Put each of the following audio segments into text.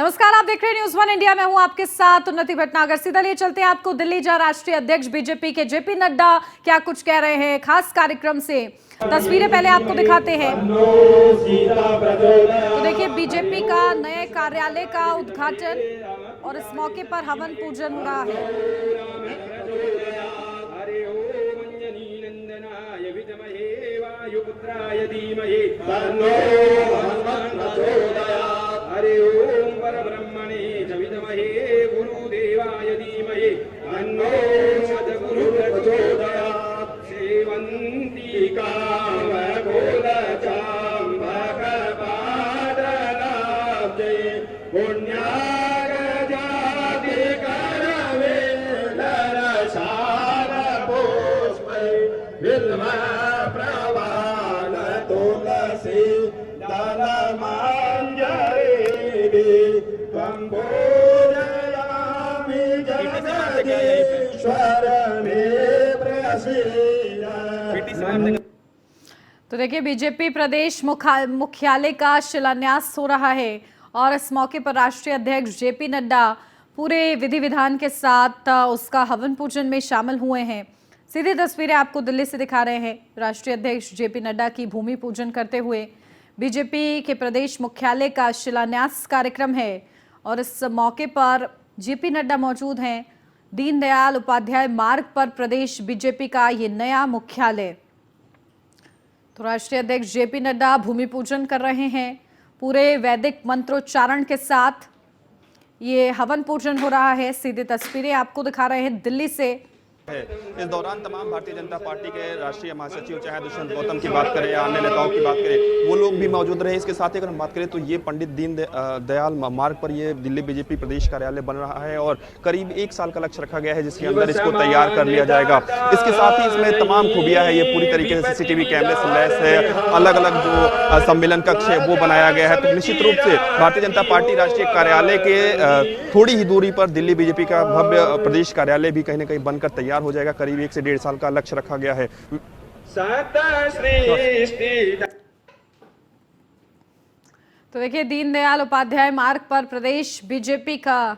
नमस्कार, आप देख रहे हैं न्यूज़ वन इंडिया। मैं हूं आपके साथ उन्नति भटनागर। सीधा लिए चलते हैं आपको दिल्ली जा राष्ट्रीय अध्यक्ष बीजेपी के जेपी नड्डा क्या कुछ कह रहे हैं खास कार्यक्रम से। तस्वीरें पहले आपको दिखाते हैं। तो देखिए, बीजेपी का नए कार्यालय का उद्घाटन और इस मौके पर हवन पूजन हो रहा है। हरे ओम परब्रह्मणे च विद्महे गुरुदेवाय धीमहि तन्नो सद्गुरुः प्रचोदयात्। सेवन्ति कामकुलचाम्बकपादलाब्जे पुण्यागजातिकरवेलरसारपुष्पै बिल्वप्रवालतुलसी दलमाञ्जरी त्वं पूजयामि जगदीश्वर मे प्रसीद। तो देखिए, बीजेपी प्रदेश मुख्यालय का शिलान्यास हो रहा है और इस मौके पर राष्ट्रीय अध्यक्ष जेपी नड्डा पूरे विधि विधान के साथ उसका हवन पूजन में शामिल हुए हैं। सीधी तस्वीरें आपको दिल्ली से दिखा रहे हैं। राष्ट्रीय अध्यक्ष जेपी नड्डा की भूमि पूजन करते हुए बीजेपी के प्रदेश मुख्यालय का शिलान्यास कार्यक्रम है और इस मौके पर जेपी नड्डा मौजूद हैं। दीनदयाल उपाध्याय मार्ग पर प्रदेश बीजेपी का ये नया मुख्यालय। तो राष्ट्रीय अध्यक्ष जेपी नड्डा भूमि पूजन कर रहे हैं। पूरे वैदिक मंत्रोच्चारण के साथ ये हवन पूजन हो रहा है। सीधी तस्वीरें आपको दिखा रहे हैं दिल्ली से। इस दौरान तमाम भारतीय जनता पार्टी के राष्ट्रीय महासचिव, चाहे दुष्यंत गौतम की बात करें या अन्य नेताओं की बात करें, वो लोग भी मौजूद रहे। इसके साथ ही अगर हम बात करें तो ये पंडित दीनदयाल मार्ग पर ये दिल्ली बीजेपी प्रदेश कार्यालय बन रहा है और करीब 1 साल का लक्ष्य रखा गया है जिसके अंदर इसको तैयार कर लिया जाएगा। इसके साथ ही इसमें तमाम खूबियां है। ये पूरी तरीके से CCTV कैमरे से लैस है। अलग अलग जो सम्मेलन कक्ष है वो बनाया गया है। तो निश्चित रूप से भारतीय जनता पार्टी राष्ट्रीय कार्यालय के थोड़ी ही दूरी पर दिल्ली बीजेपी का भव्य प्रदेश कार्यालय भी कहीं ना कहीं बनकर तैयार हो जाएगा। करीब 1 से 1.5 साल का लक्ष्य रखा गया है। तो देखिए, दीनदयाल उपाध्याय मार्ग पर प्रदेश बीजेपी का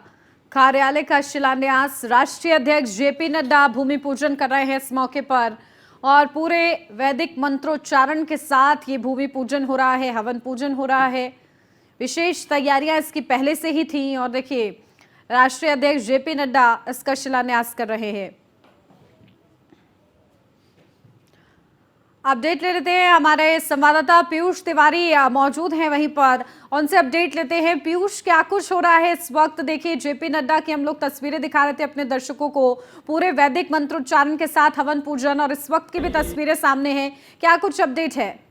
कार्यालय का शिलान्यास राष्ट्रीय अध्यक्ष जेपी नड्डा भूमि पूजन कर रहे हैं इस मौके पर और पूरे वैदिक मंत्रोच्चारण के साथ ये भूमि पूजन हो रहा है, हवन पूजन हो रहा है। विशेष तैयारियां इसकी पहले से ही थी और देखिए, राष्ट्रीय अध्यक्ष जेपी नड्डा इसका शिलान्यास कर रहे हैं। अपडेट ले लेते हैं, हमारे संवाददाता पीयूष तिवारी मौजूद हैं वहीं पर, उनसे अपडेट लेते हैं। पीयूष, क्या कुछ हो रहा है इस वक्त? देखिए, जेपी नड्डा की हम लोग तस्वीरें दिखा रहे थे अपने दर्शकों को, पूरे वैदिक मंत्रोच्चारण के साथ हवन पूजन, और इस वक्त की भी तस्वीरें सामने हैं। क्या कुछ अपडेट है?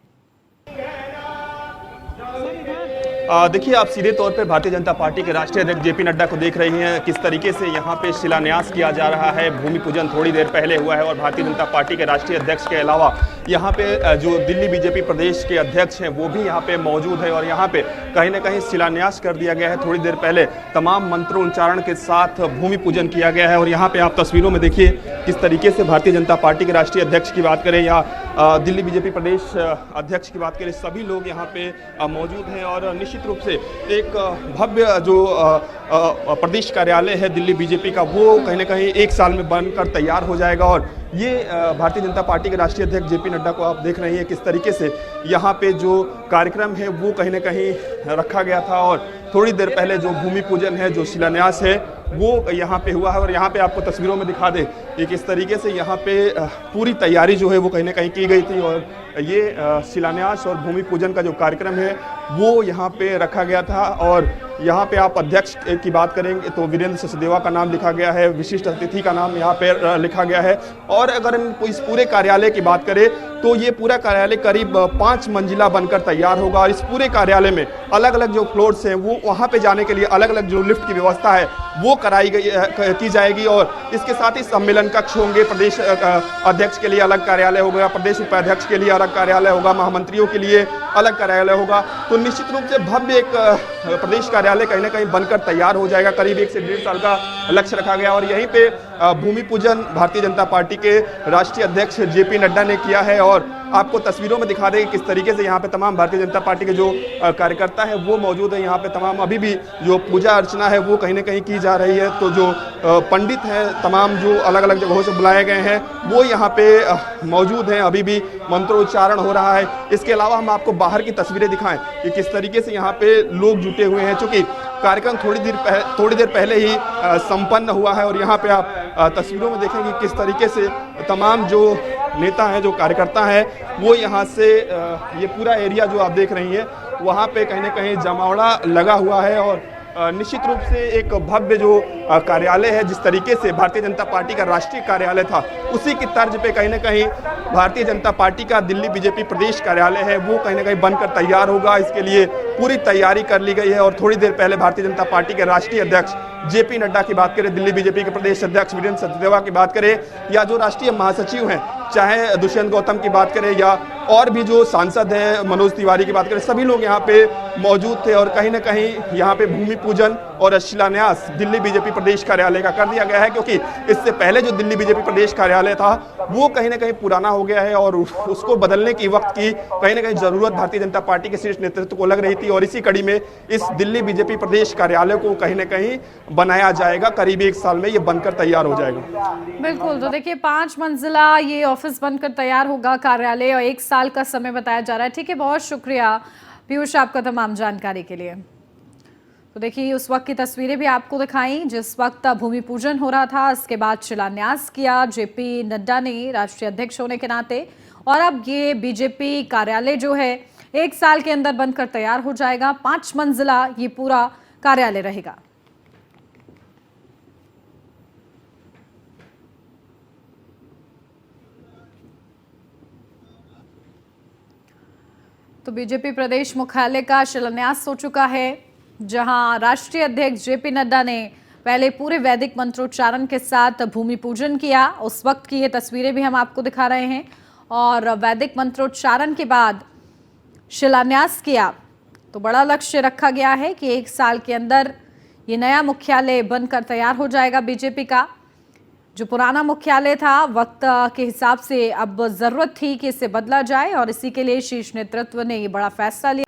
देखिए, आप सीधे तौर पर भारतीय जनता पार्टी के राष्ट्रीय अध्यक्ष जेपी नड्डा को देख रही हैं। किस तरीके से यहाँ पे शिलान्यास किया जा रहा है। भूमि पूजन थोड़ी देर पहले हुआ है और भारतीय जनता पार्टी के राष्ट्रीय अध्यक्ष के अलावा यहाँ पे जो दिल्ली बीजेपी प्रदेश के अध्यक्ष हैं वो भी यहाँ पे मौजूद है और यहाँ पे कहीं ना कहीं शिलान्यास कर दिया गया है। थोड़ी देर पहले तमाम मंत्रोच्चारण के साथ भूमि पूजन किया गया है और यहाँ पे आप तस्वीरों में देखिए किस तरीके से भारतीय जनता पार्टी के राष्ट्रीय अध्यक्ष की बात करें या दिल्ली बीजेपी प्रदेश अध्यक्ष की बात करें, सभी लोग यहाँ पे मौजूद हैं और निश्चित रूप से एक भव्य जो प्रदेश कार्यालय है दिल्ली बीजेपी का वो कहीं ना कहीं 1 साल में बनकर तैयार हो जाएगा। और ये भारतीय जनता पार्टी के राष्ट्रीय अध्यक्ष जेपी नड्डा को आप देख रहे हैं किस तरीके से यहाँ पे जो कार्यक्रम है वो कहीं ना कहीं रखा गया था और थोड़ी देर पहले जो भूमि पूजन है, जो शिलान्यास है वो यहाँ पे हुआ है। और यहाँ पे आपको तस्वीरों में दिखा दे कि किस तरीके से यहाँ पे पूरी तैयारी जो है वो कहीं ना कहीं की गई थी और ये शिलान्यास और भूमि पूजन का जो कार्यक्रम है वो यहाँ पे रखा गया था। और यहाँ पे आप अध्यक्ष की बात करेंगे तो वीरेंद्र सचदेवा का नाम लिखा गया है, विशिष्ट अतिथि का नाम यहाँ पे लिखा गया है। और अगर इस पूरे कार्यालय की बात करें तो ये पूरा कार्यालय करीब 5 मंजिला बनकर तैयार होगा और इस पूरे कार्यालय में अलग अलग जो फ्लोर्स हैं वो वहाँ पे जाने के लिए अलग अलग जो लिफ्ट की व्यवस्था है वो की जाएगी। और इसके साथ ही सम्मेलन कक्ष होंगे, प्रदेश अध्यक्ष के लिए अलग कार्यालय होगा, प्रदेश उपाध्यक्ष के लिए अलग कार्यालय होगा, महामंत्रियों के लिए अलग कार्यालय होगा। तो निश्चित रूप से भव्य एक प्रदेश कार्यालय कहीं ना कहीं बनकर तैयार हो जाएगा। करीब 1 से 1.5 साल का लक्ष्य रखा गया और यहीं पे भूमि पूजन भारतीय जनता पार्टी के राष्ट्रीय अध्यक्ष जेपी नड्डा ने किया है और आपको तस्वीरों में दिखा दें कि किस तरीके से यहाँ पे तमाम भारतीय जनता पार्टी के जो कार्यकर्ता है वो मौजूद है। यहाँ पे तमाम अभी भी जो पूजा अर्चना है वो कहीं ना कहीं की जा रही है। तो जो पंडित हैं तमाम जो अलग अलग जगहों से बुलाए गए हैं वो यहाँ पे मौजूद हैं, अभी भी मंत्रोच्चारण हो रहा है। इसके अलावा हम आपको बाहर की तस्वीरें दिखाएं कि किस तरीके से यहाँ पे लोग जुटे हुए हैं, चूंकि कार्यक्रम थोड़ी देर पहले ही संपन्न हुआ है। और यहाँ पे आप तस्वीरों में देखेंगे किस तरीके से तमाम जो नेता हैं, जो कार्यकर्ता हैं, वो यहाँ से ये पूरा एरिया जो आप देख रही हैं वहाँ पे कहीं ना कहीं जमावड़ा लगा हुआ है। और निश्चित रूप से एक भव्य जो कार्यालय है, जिस तरीके से भारतीय जनता पार्टी का राष्ट्रीय कार्यालय था उसी की तर्ज पे कहीं ना कहीं भारतीय जनता पार्टी का दिल्ली बीजेपी प्रदेश कार्यालय है वो कहीं ना कहीं बनकर तैयार होगा। इसके लिए पूरी तैयारी कर ली गई है। और थोड़ी देर पहले भारतीय जनता पार्टी के राष्ट्रीय अध्यक्ष जेपी नड्डा की बात करें, दिल्ली बीजेपी के प्रदेश अध्यक्ष वीरेंद्र सचदेवा की बात करें, या जो राष्ट्रीय महासचिव हैं चाहे दुष्यंत गौतम की बात करें या और भी जो सांसद हैं मनोज तिवारी की बात करें, सभी लोग यहाँ पे मौजूद थे। और कहीं ना कहीं यहाँ पे भूमि पूजन और शिलान्यास दिल्ली बीजेपी प्रदेश कार्यालय का कर दिया गया है, क्योंकि इससे पहले जो दिल्ली बीजेपी प्रदेश कार्यालय था वो कहीं ना कहीं पुराना हो गया है और उसको बदलने की वक्त की कहीं ना कहीं जरूरत भारतीय जनता पार्टी के शीर्ष नेतृत्व को लग रही थी। और इसी कड़ी में इस दिल्ली बीजेपी प्रदेश कार्यालय को कहीं ना कहीं बनाया जाएगा। करीब 1 साल में ये बनकर तैयार हो जाएगा। बिल्कुल, तो देखिए 5 मंजिला ये ऑफिस बनकर तैयार होगा कार्यालय, और 1 साल का समय बताया जा रहा है। ठीक है, बहुत शुक्रिया पीयूष आपका तमाम जानकारी के लिए। तो देखिए उस वक्त की तस्वीरें भी आपको दिखाई जिस वक्त भूमि पूजन हो रहा था, इसके बाद शिलान्यास किया जेपी नड्डा ने राष्ट्रीय अध्यक्ष होने के नाते, और अब ये बीजेपी कार्यालय जो है 1 साल के अंदर बनकर तैयार हो जाएगा। 5 मंजिला ये पूरा कार्यालय रहेगा। तो बीजेपी प्रदेश मुख्यालय का शिलान्यास हो चुका है, जहां राष्ट्रीय अध्यक्ष जेपी नड्डा ने पहले पूरे वैदिक मंत्रोच्चारण के साथ भूमि पूजन किया। उस वक्त की ये तस्वीरें भी हम आपको दिखा रहे हैं, और वैदिक मंत्रोच्चारण के बाद शिलान्यास किया। तो बड़ा लक्ष्य रखा गया है कि 1 साल के अंदर ये नया मुख्यालय बनकर तैयार हो जाएगा बीजेपी का। जो पुराना मुख्यालय था वक्त के हिसाब से अब जरूरत थी कि इसे बदला जाए, और इसी के लिए शीर्ष नेतृत्व ने ये बड़ा फैसला लिया।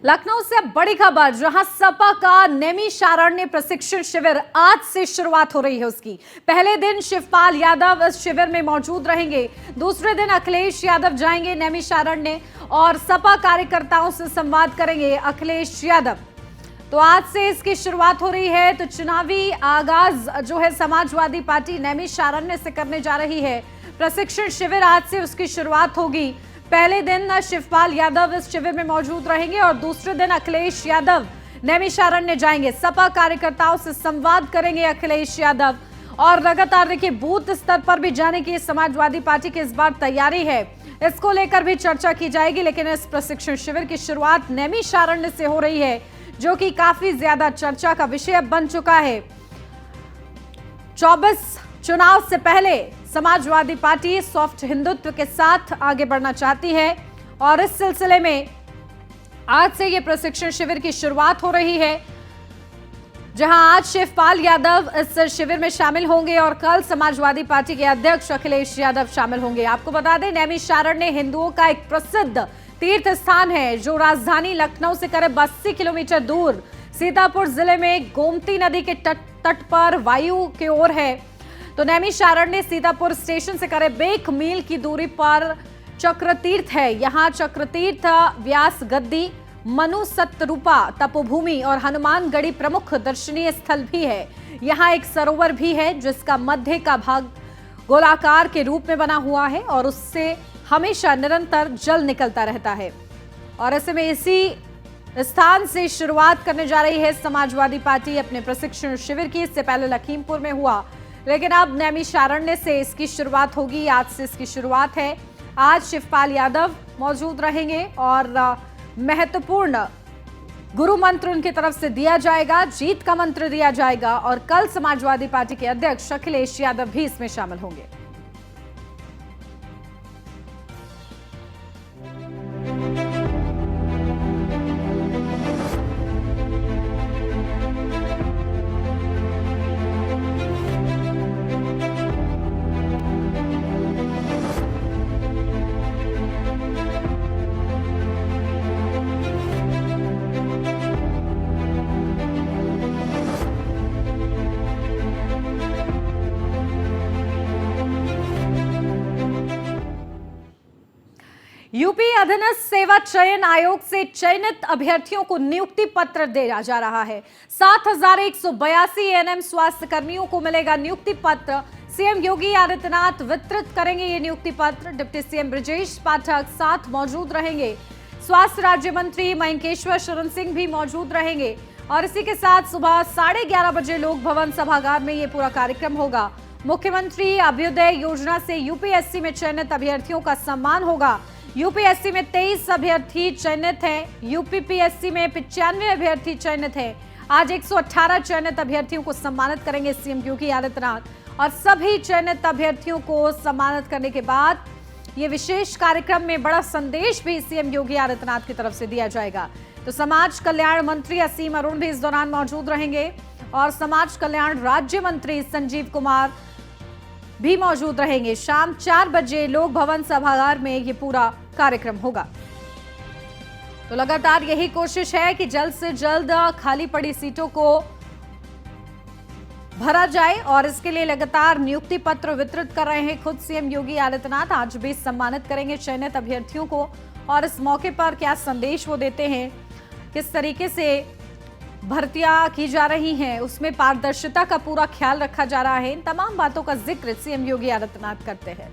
लखनऊ से बड़ी खबर, जहां सपा का नैमिषारण्य प्रशिक्षण शिविर आज से शुरुआत हो रही है। उसकी पहले दिन शिवपाल यादव इस शिविर में मौजूद रहेंगे, दूसरे दिन अखिलेश यादव जाएंगे नैमिषारण्य और सपा कार्यकर्ताओं से संवाद करेंगे अखिलेश यादव। तो आज से इसकी शुरुआत हो रही है। तो चुनावी आगाज जो है समाजवादी पार्टी नैमिषारण्य से करने जा रही है। प्रशिक्षण शिविर आज से उसकी शुरुआत होगी। पहले दिन शिवपाल यादव इस शिविर में मौजूद रहेंगे और दूसरे दिन अखिलेश यादव नैमिषारण्य जाएंगे। सपा कार्यकर्ताओं से संवाद करेंगे अखिलेश यादव, और लगातार देखिए बूथ स्तर पर भी जाने की समाजवादी पार्टी की इस बार तैयारी है। इसको लेकर भी चर्चा की जाएगी, लेकिन इस प्रशिक्षण शिविर की शुरुआत नैमिषारण्य से हो रही है, जो कि काफी ज्यादा चर्चा का विषय बन चुका है। 24 चुनाव से पहले समाजवादी पार्टी सॉफ्ट हिंदुत्व के साथ आगे बढ़ना चाहती है, और इस सिलसिले में आज से ये प्रशिक्षण शिविर की शुरुआत हो रही है, जहां आज शिवपाल यादव इस शिविर में शामिल होंगे और कल समाजवादी पार्टी के अध्यक्ष अखिलेश यादव शामिल होंगे। आपको बता दें, नैमिषारण्य हिंदुओं का एक प्रसिद्ध तीर्थ स्थान है, जो राजधानी लखनऊ से करीब 80 किलोमीटर दूर सीतापुर जिले में गोमती नदी के तट पर वायु की ओर है। तो नैमिषारण्य सीतापुर स्टेशन से करीब 1 मील की दूरी पर चक्रतीर्थ है। यहाँ चक्रतीर्थ, व्यास गद्दी, मनु सतरूपा तपोभूमि और हनुमानगढ़ी प्रमुख दर्शनीय स्थल भी है। यहाँ एक सरोवर भी है, जिसका मध्य का भाग गोलाकार के रूप में बना हुआ है और उससे हमेशा निरंतर जल निकलता रहता है। और ऐसे में इसी स्थान से शुरुआत करने जा रही है समाजवादी पार्टी अपने प्रशिक्षण शिविर की। इससे पहले लखीमपुर में हुआ, लेकिन अब नैमिषारण्य से इसकी शुरुआत होगी। आज से इसकी शुरुआत है। आज शिवपाल यादव मौजूद रहेंगे और महत्वपूर्ण गुरु मंत्र उनकी तरफ से दिया जाएगा, जीत का मंत्र दिया जाएगा और कल समाजवादी पार्टी के अध्यक्ष अखिलेश यादव भी इसमें शामिल होंगे। यूपी अधीनस्थ सेवा चयन आयोग से चयनित अभ्यर्थियों को नियुक्ति पत्र दिया जा रहा है। 7,182 एएनएम स्वास्थ्य कर्मियों को मिलेगा नियुक्ति पत्र। सीएम योगी आदित्यनाथ वितरित करेंगे ये नियुक्ति पत्र। डिप्टी सीएम ब्रजेश पाठक साथ मौजूद रहेंगे। स्वास्थ्य राज्य मंत्री मयंकेश्वर शरण सिंह भी मौजूद रहेंगे और इसी के साथ सुबह 11:30 बजे लोक भवन सभागार में ये पूरा कार्यक्रम होगा। मुख्यमंत्री अभ्युदय योजना से यूपीएससी में चयनित अभ्यर्थियों का सम्मान होगा। यूपीएससी में 23 अभ्यर्थी चयनित हैं, यूपीपीएससी में 95 अभ्यर्थी चयनित हैं। आज 118 चयनित अभ्यर्थियों को सम्मानित करेंगे सीएम योगी आदित्यनाथ और सभी चयनित अभ्यर्थियों को सम्मानित करने के बाद ये विशेष कार्यक्रम में बड़ा संदेश भी सीएम योगी आदित्यनाथ की तरफ से दिया जाएगा। तो समाज कल्याण मंत्री असीम अरुण भी इस दौरान मौजूद रहेंगे और समाज कल्याण राज्य मंत्री संजीव कुमार भी मौजूद रहेंगे। शाम 4 बजे लोक भवन सभागार में ये पूरा कार्यक्रम होगा। तो लगातार यही कोशिश है कि जल्द से जल्द खाली पड़ी सीटों को भरा जाए और इसके लिए लगातार नियुक्ति पत्र वितरित कर रहे हैं खुद सीएम योगी आदित्यनाथ। आज भी सम्मानित करेंगे चयनित अभ्यर्थियों को और इस मौके पर क्या संदेश वो देते हैं, किस तरीके से भर्तियां की जा रही हैं, उसमें पारदर्शिता का पूरा ख्याल रखा जा रहा है। इन तमाम बातों का जिक्र सीएम योगी आदित्यनाथ करते हैं।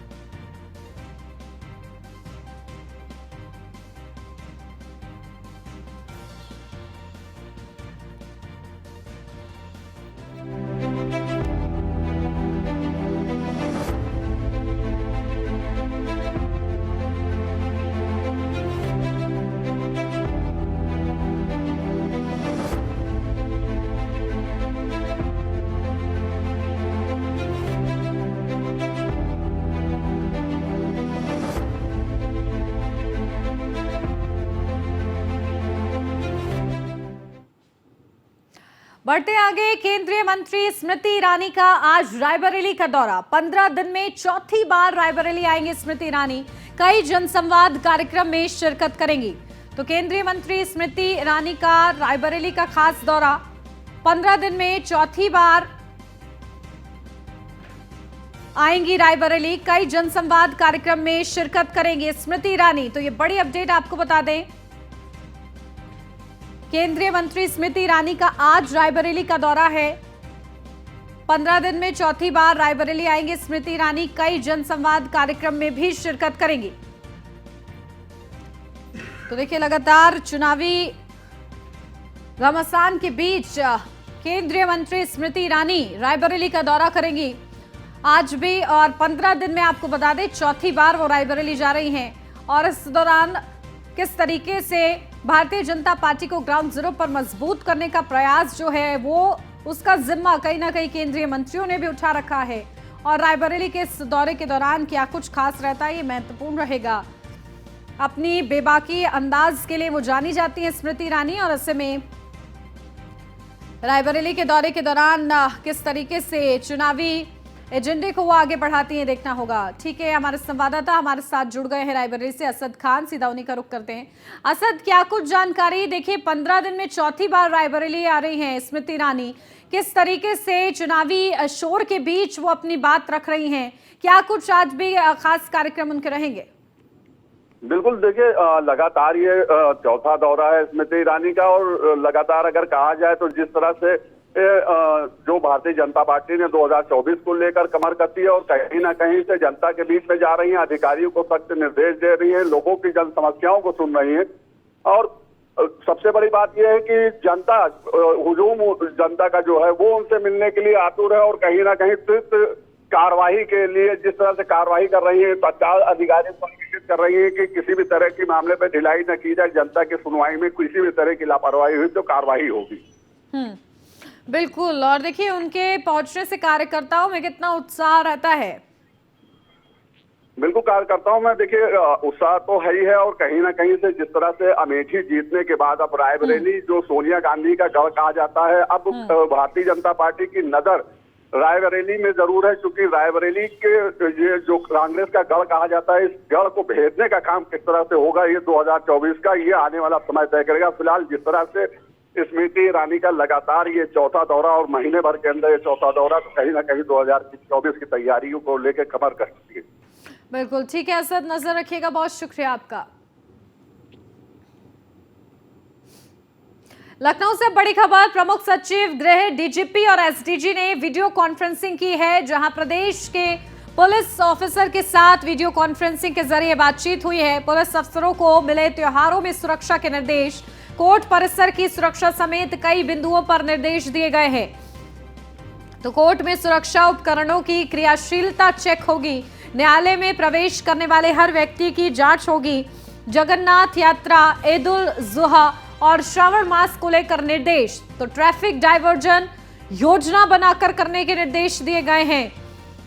बढ़ते आगे, केंद्रीय मंत्री स्मृति ईरानी का आज रायबरेली का दौरा। 15 दिन में चौथी बार रायबरेली आएंगे स्मृति ईरानी। कई जनसंवाद कार्यक्रम में शिरकत करेंगी। तो केंद्रीय मंत्री स्मृति ईरानी का रायबरेली का खास दौरा, 15 दिन में चौथी बार आएंगी रायबरेली। कई जनसंवाद कार्यक्रम में शिरकत करेंगे स्मृति ईरानी। तो ये बड़ी अपडेट आपको बता दें, केंद्रीय मंत्री स्मृति ईरानी का आज रायबरेली का दौरा है। 15 दिन में चौथी बार रायबरेली आएंगे स्मृति ईरानी। कई जनसंवाद कार्यक्रम में भी शिरकत करेंगी। तो देखिए, लगातार चुनावी घमासान के बीच केंद्रीय मंत्री स्मृति ईरानी रायबरेली का दौरा करेंगी आज भी और 15 दिन में आपको बता दें चौथी बार वो रायबरेली जा रही हैं। और इस दौरान किस तरीके से भारतीय जनता पार्टी को ग्राउंड जीरो पर मजबूत करने का प्रयास जो है वो उसका जिम्मा कहीं ना कहीं केंद्रीय मंत्रियों ने भी उठा रखा है। और रायबरेली के इस दौरे के दौरान क्या कुछ खास रहता है, ये महत्वपूर्ण रहेगा। अपनी बेबाकी अंदाज के लिए वो जानी जाती हैं स्मृति ईरानी और ऐसे में रायबरेली के दौरे के दौरान किस तरीके से चुनावी एजेंडे को वो आगे बढ़ाती हैं देखना होगा। ठीक है, हमारे संवाददाता हमारे साथ जुड़ गए हैं रायबरेली से, असद खान। सीधा उन्हीं का रुख करते हैं। असद, क्या कुछ जानकारी? देखिए, 15 दिन में चौथी बार रायबरेली आ रही हैं स्मृति ईरानी। किस तरीके से चुनावी शोर के बीच वो अपनी बात रख रही हैं? क्या कुछ आज भी खास कार्यक्रम उनके रहेंगे? बिल्कुल, देखिए, लगातार ये चौथा दौरा है स्मृति ईरानी का और लगातार अगर कहा जाए तो जिस तरह से जो भारतीय जनता पार्टी ने 2024 को लेकर कमर कसी है और कहीं ना कहीं से जनता के बीच में जा रही है, अधिकारियों को सख्त निर्देश दे रही है, लोगों की जन समस्याओं को सुन रही है। और सबसे बड़ी बात यह है कि जनता, हुजूम जनता का जो है वो उनसे मिलने के लिए आतुर है और कहीं ना कहीं सिर्फ कार्रवाई के लिए जिस तरह से कार्रवाई कर रही है, तत्काल अधिकारी संकेत कर रही है कि किसी भी तरह की मामले पर ढिलाई न की जाए। जनता की सुनवाई में किसी भी तरह की लापरवाही हुई तो कार्रवाई होगी। बिल्कुल। और देखिए, उनके पहुंचने से कार्यकर्ताओं में कितना उत्साह रहता है। बिल्कुल, कार्यकर्ताओं में देखिए उत्साह तो है ही है, और कहीं ना कहीं से जिस तरह से अमेठी जीतने के बाद अब रायबरेली जो सोनिया गांधी का गढ़ कहा जाता है, अब भारतीय जनता पार्टी की नजर रायबरेली में जरूर है, क्योंकि रायबरेली के ये जो कांग्रेस का गढ़ कहा जाता है, इस गढ़ को भेदने का काम किस तरह से होगा ये 2024 का ये आने वाला समय तय करेगा। फिलहाल जिस तरह से स्मृति ईरानी का लगातार ये चौथा दौरा और महीने भर के अंदर ये चौथा दौरा, तो कहीं ना कहीं 2024 की तैयारियों को लेकर कमर कसती है। बिल्कुल ठीक है असद, नजर रखिएगा। बहुत शुक्रिया आपका। लखनऊ से बड़ी खबर, प्रमुख सचिव गृह डीजीपी और एसडीजी ने वीडियो कॉन्फ्रेंसिंग की है, जहां प्रदेश के पुलिस ऑफिसर के साथ वीडियो कॉन्फ्रेंसिंग के जरिए बातचीत हुई है। पुलिस अफसरों को मिले त्योहारों में सुरक्षा के निर्देश, कोर्ट परिसर की सुरक्षा समेत कई बिंदुओं पर निर्देश दिए गए हैं। तो कोर्ट में सुरक्षा उपकरणों की क्रियाशीलता चेक होगी, न्यायालय में प्रवेश करने वाले हर व्यक्ति की जांच होगी। जगन्नाथ यात्रा, ईद उल जुहा और श्रावण मास को लेकर निर्देश, तो ट्रैफिक डायवर्जन योजना बनाकर करने के निर्देश दिए गए हैं।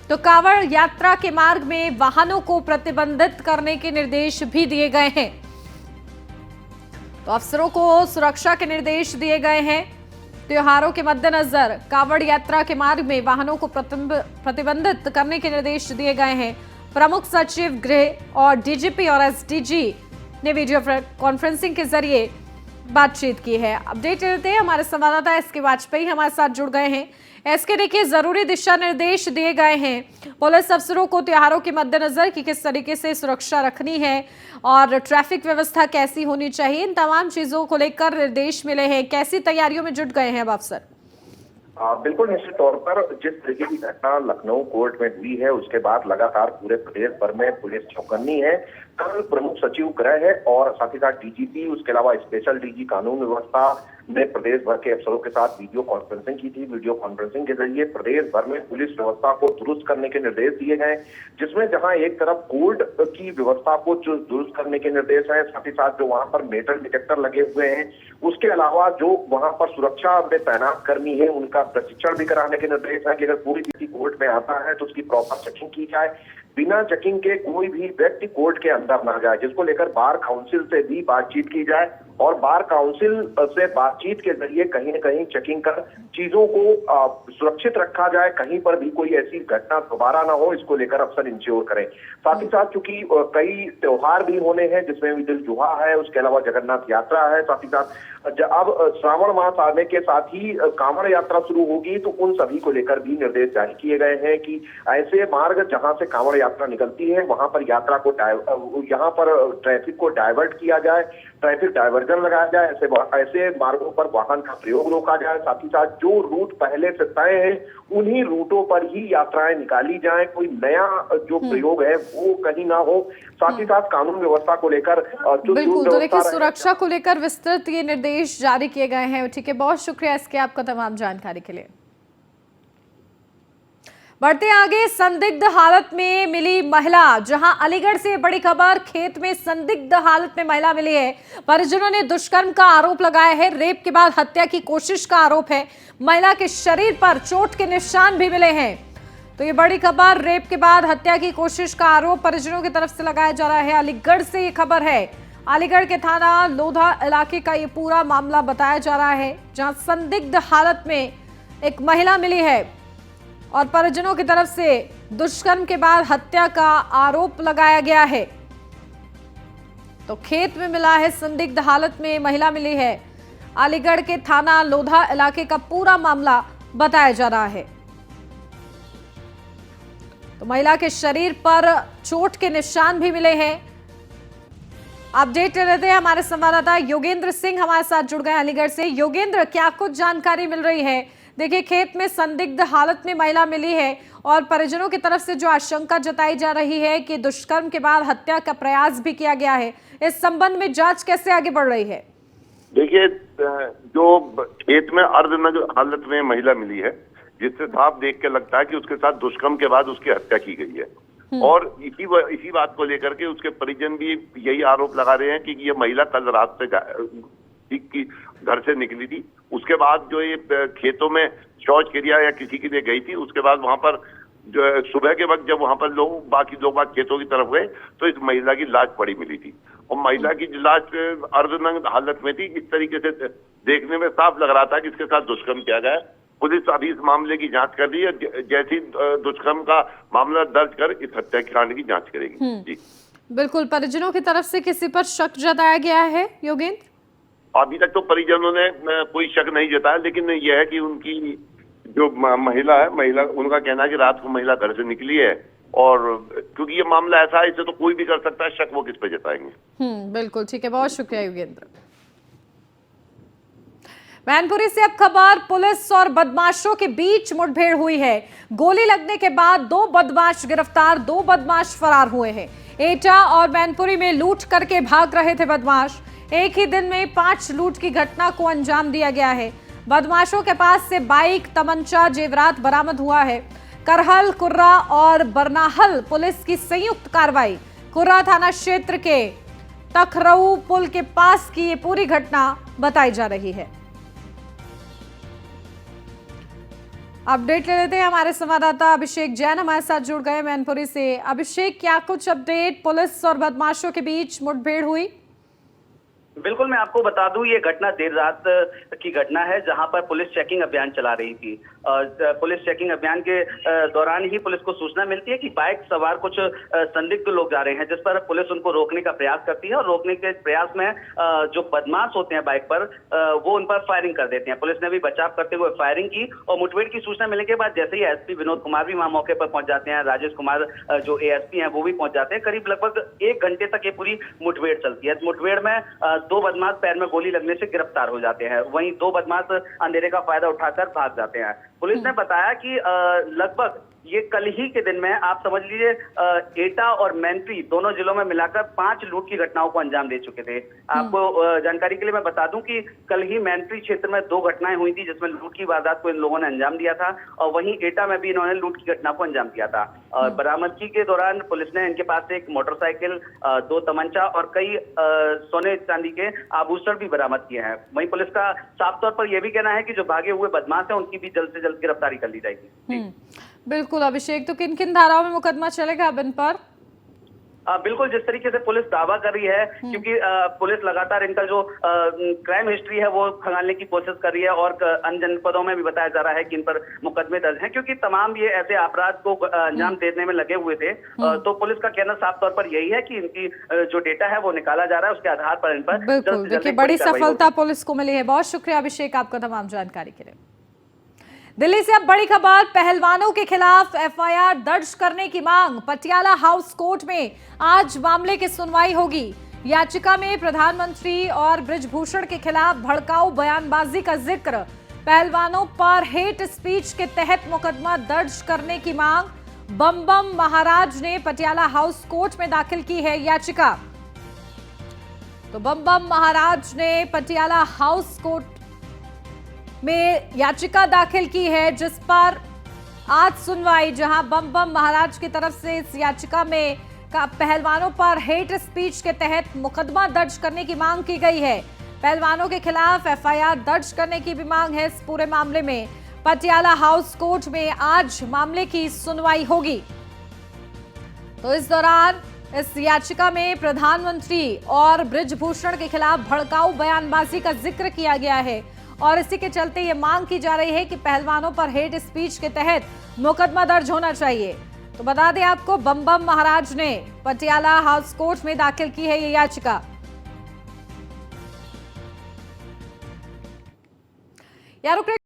तो कांवड़ यात्रा के मार्ग में वाहनों को प्रतिबंधित करने के निर्देश भी दिए गए हैं। तो अफसरों को सुरक्षा के निर्देश दिए गए हैं। त्योहारों के मद्देनजर कांवड़ यात्रा के मार्ग में वाहनों को प्रतिबंधित करने के निर्देश दिए गए हैं। प्रमुख सचिव गृह और डीजीपी और एसडीजी ने वीडियो कॉन्फ्रेंसिंग के जरिए बातचीत की है। अपडेट लेते हैं, हमारे संवाददाता एसके वाजपेयी हमारे साथ जुड़ गए हैं। एसके, देखिए, जरूरी दिशा निर्देश दिए गए हैं पुलिस अफसरों को त्योहारों के मद्देनजर कि किस तरीके से सुरक्षा रखनी है और ट्रैफिक व्यवस्था कैसी होनी चाहिए, इन तमाम चीजों को लेकर निर्देश मिले हैं। कैसी तैयारियों में जुट गए हैं अब अफसर? बिल्कुल निश्चित तौर पर जिस तरीके की घटना लखनऊ कोर्ट में हुई है, उसके बाद लगातार पूरे प्रदेश भर में पुलिस चौकन्नी है। कल प्रमुख सचिव गृह है और साथ ही साथ डीजीपी, उसके अलावा स्पेशल डीजी कानून व्यवस्था ने प्रदेश भर के अफसरों के साथ वीडियो कॉन्फ्रेंसिंग की थी। वीडियो कॉन्फ्रेंसिंग के जरिए प्रदेश भर में पुलिस व्यवस्था को दुरुस्त करने के निर्देश दिए गए, जिसमें जहां एक तरफ कोर्ट की व्यवस्था को दुरुस्त करने के निर्देश है, साथ ही साथ जो वहां पर मेटल डिटेक्टर लगे हुए हैं, उसके अलावा जो वहां पर सुरक्षा में तैनात कर्मी है उनका प्रशिक्षण भी कराने के निर्देश है कि अगर कोई व्यक्ति कोर्ट में आता है तो उसकी प्रॉपर चेकिंग की जाए, बिना चेकिंग के कोई भी व्यक्ति कोर्ट के अंदर ना जाए, जिसको लेकर बार काउंसिल से भी बातचीत की जाए और बार काउंसिल से बातचीत के जरिए कहीं न कहीं चेकिंग कर चीजों को सुरक्षित रखा जाए, कहीं पर भी कोई ऐसी घटना दोबारा ना हो, इसको लेकर अफसर इंश्योर करें। साथ ही साथ चूंकि कई त्योहार भी होने हैं, जिसमें ईद उल जुहा है, उसके अलावा जगन्नाथ यात्रा है, साथ ही साथ अब श्रावण मास आने के साथ ही कांवड़ यात्रा शुरू होगी, तो उन सभी को लेकर भी निर्देश जारी किए गए हैं कि ऐसे मार्ग जहां से कांवड़ यात्रा निकलती है वहां पर यात्रा को यहाँ पर ट्रैफिक को डाइवर्ट किया जाए, ट्रैफिक डाइवर्जन लगाया जाए, ऐसे मार्गों पर वाहन का प्रयोग रोका जाए। साथ ही साथ जो रूट पहले से तय है उन्हीं रूटों पर ही यात्राएं निकाली जाए, कोई नया जो प्रयोग है वो कहीं ना हो। साथ ही साथ कानून व्यवस्था को लेकर बिल्कुल, तो देखिए, सुरक्षा को लेकर विस्तृत ये निर्देश जारी किए गए हैं। ठीक है, बहुत शुक्रिया इसके आपका तमाम जानकारी के लिए। बढ़ते आगे, संदिग्ध हालत में मिली महिला, जहां अलीगढ़ से बड़ी खबर, खेत में संदिग्ध हालत में महिला मिली है। परिजनों ने दुष्कर्म का आरोप लगाया है, रेप के बाद हत्या की कोशिश का आरोप है। महिला के शरीर पर चोट के निशान भी मिले हैं। तो ये बड़ी खबर, रेप के बाद हत्या की कोशिश का आरोप परिजनों की तरफ से लगाया जा रहा है। अलीगढ़ से ये खबर है। अलीगढ़ के थाना लोधा इलाके का ये पूरा मामला बताया जा रहा है, जहां संदिग्ध हालत में एक महिला मिली है और परिजनों की तरफ से दुष्कर्म के बाद हत्या का आरोप लगाया गया है। तो खेत में मिला है, संदिग्ध हालत में महिला मिली है। अलीगढ़ के थाना लोधा इलाके का पूरा मामला बताया जा रहा है। तो महिला के शरीर पर चोट के निशान भी मिले हैं। अपडेट लेते हैं, हमारे संवाददाता योगेंद्र सिंह हमारे साथ जुड़ गए अलीगढ़ से। योगेंद्र, क्या कुछ जानकारी मिल रही है? देखिए, खेत में संदिग्ध हालत में महिला मिली है और परिजनों की तरफ से जो आशंका जताई जा रही है कि दुष्कर्म के बाद हत्या का प्रयास भी किया गया है, इस संबंध में जांच कैसे आगे बढ़ रही है? देखिए, जो खेत में अर्धनग्न हालत में महिला मिली है, जिससे साफ देख के लगता है कि उसके साथ दुष्कर्म के बाद उसकी हत्या की गई है। और इसी बात को लेकर के उसके परिजन भी यही आरोप लगा रहे हैं कि ये महिला कल रात से की घर से निकली थी, उसके बाद जो ये खेतों में शौच क्रिया या किसी के लिए गई थी, उसके बाद वहां पर जो सुबह के वक्त जब वहां पर बाकी लोग खेतों की तरफ गए तो इस महिला की लाश पड़ी मिली थी और महिला की लाश अर्धनग्न हालत में थी। इस तरीके से देखने में साफ लग रहा था कि इसके साथ दुष्कर्म किया गया। पुलिस अभी इस मामले की जांच कर रही है, जैसी दुष्कर्म का मामला दर्ज कर इस हत्याकांड की जांच करेगी। जी बिल्कुल। परिजनों की तरफ से किसी पर शक जताया गया है योगेंद्र? अभी तक तो परिजनों ने कोई शक नहीं जताया, लेकिन यह है कि उनकी जो महिला है, उनका कहना है कि रात को महिला घर से निकली है और क्योंकि ये मामला ऐसा है इसे तो कोई भी कर सकता है, शक वो किस पे जताएंगे। बिल्कुल ठीक है, बहुत शुक्रिया योगेंद्र। मैनपुरी से अब खबर, पुलिस और बदमाशों के बीच मुठभेड़ हुई है। गोली लगने के बाद 2 बदमाश गिरफ्तार, 2 बदमाश फरार हुए हैं। एटा और मैनपुरी में लूट करके भाग रहे थे बदमाश। एक ही दिन में 5 लूट की घटना को अंजाम दिया गया है। बदमाशों के पास से बाइक, तमंचा, जेवरात बरामद हुआ है। करहल, कुर्रा और बरनाहल पुलिस की संयुक्त कार्रवाई। कुर्रा थाना क्षेत्र के तखरऊ पुल के पास की ये पूरी घटना बताई जा रही है। अपडेट ले लेते हैं, हमारे संवाददाता अभिषेक जैन हमारे साथ जुड़ गए मैनपुरी से। अभिषेक, क्या कुछ अपडेट? पुलिस और बदमाशों के बीच मुठभेड़ हुई? बिल्कुल, मैं आपको बता दूं ये घटना देर रात की घटना है जहां पर पुलिस चेकिंग अभियान चला रही थी। पुलिस चेकिंग अभियान के दौरान ही पुलिस को सूचना मिलती है कि बाइक सवार कुछ संदिग्ध लोग जा रहे हैं, जिस पर पुलिस उनको रोकने का प्रयास करती है और रोकने के प्रयास में जो बदमाश होते हैं बाइक पर वो उन पर फायरिंग कर देते हैं। पुलिस ने भी बचाव करते हुए फायरिंग की और मुठभेड़ की सूचना मिलने के बाद जैसे ही एसपी विनोद कुमार भी वहां मौके पर पहुंच जाते हैं, राजेश कुमार जो एएसपी हैं वो भी पहुंच जाते हैं। करीब लगभग 1 घंटे तक ये पूरी मुठभेड़ चलती है। मुठभेड़ में 2 बदमाश पैर में गोली लगने से गिरफ्तार हो जाते हैं, वहीं 2 बदमाश अंधेरे का फायदा उठाकर भाग जाते हैं। पुलिस ने बताया कि लगभग ये कल ही के दिन में आप समझ लीजिए एटा और मैनपुरी दोनों जिलों में मिलाकर 5 लूट की घटनाओं को अंजाम दे चुके थे। आपको जानकारी के लिए मैं बता दूं कि कल ही मैनपुरी क्षेत्र में 2 घटनाएं हुई थी जिसमें लूट की वारदात को इन लोगों ने अंजाम दिया था और वहीं एटा में भी इन्होंने लूट की घटना को अंजाम दिया था। बरामदगी के दौरान पुलिस ने इनके पास से एक मोटरसाइकिल, 2 तमंचा और कई सोने चांदी के आभूषण भी बरामद किए हैं। वहीं पुलिस का साफ तौर पर यह भी कहना है कि जो भागे हुए बदमाश हैं उनकी भी जल्द से जल्द गिरफ्तारी कर ली जाएगी। बिल्कुल अभिषेक, तो किन किन धाराओं में मुकदमा चलेगा अब इन पर? बिल्कुल, जिस तरीके से पुलिस दावा कर रही है, क्योंकि पुलिस लगातार इनका जो क्राइम हिस्ट्री है वो खंगालने की कोशिश कर रही है और अन्य जनपदों में भी बताया जा रहा है कि इन पर मुकदमे दर्ज हैं, क्योंकि तमाम ये ऐसे अपराध को अंजाम देने में लगे हुए थे। तो पुलिस का कहना साफ तौर पर यही है कि इनकी जो डेटा है वो निकाला जा रहा है, उसके आधार पर इन पर बिल्कुल। देखिए, बड़ी सफलता पुलिस को मिली है। बहुत शुक्रिया अभिषेक आपका तमाम जानकारी के लिए। दिल्ली से अब बड़ी खबर, पहलवानों के खिलाफ एफआईआर दर्ज करने की मांग। पटियाला हाउस कोर्ट में आज मामले की सुनवाई होगी। याचिका में प्रधानमंत्री और बृजभूषण के खिलाफ भड़काऊ बयानबाजी का जिक्र, पहलवानों पर हेट स्पीच के तहत मुकदमा दर्ज करने की मांग। बम बम महाराज ने पटियाला हाउस कोर्ट में दाखिल की है याचिका। तो बम बम महाराज ने पटियाला हाउस कोर्ट में याचिका दाखिल की है जिस पर आज सुनवाई, जहां बम बम महाराज की तरफ से इस याचिका में पहलवानों पर हेट स्पीच के तहत मुकदमा दर्ज करने की मांग की गई है। पहलवानों के खिलाफ एफआईआर दर्ज करने की भी मांग है। इस पूरे मामले में पटियाला हाउस कोर्ट में आज मामले की सुनवाई होगी। तो इस दौरान इस याचिका में प्रधानमंत्री और बृजभूषण के खिलाफ भड़काऊ बयानबाजी का जिक्र किया गया है और इसी के चलते ये मांग की जा रही है कि पहलवानों पर हेट स्पीच के तहत मुकदमा दर्ज होना चाहिए। तो बता दें आपको, बम बम महाराज ने पटियाला हाउस कोर्ट में दाखिल की है ये याचिका।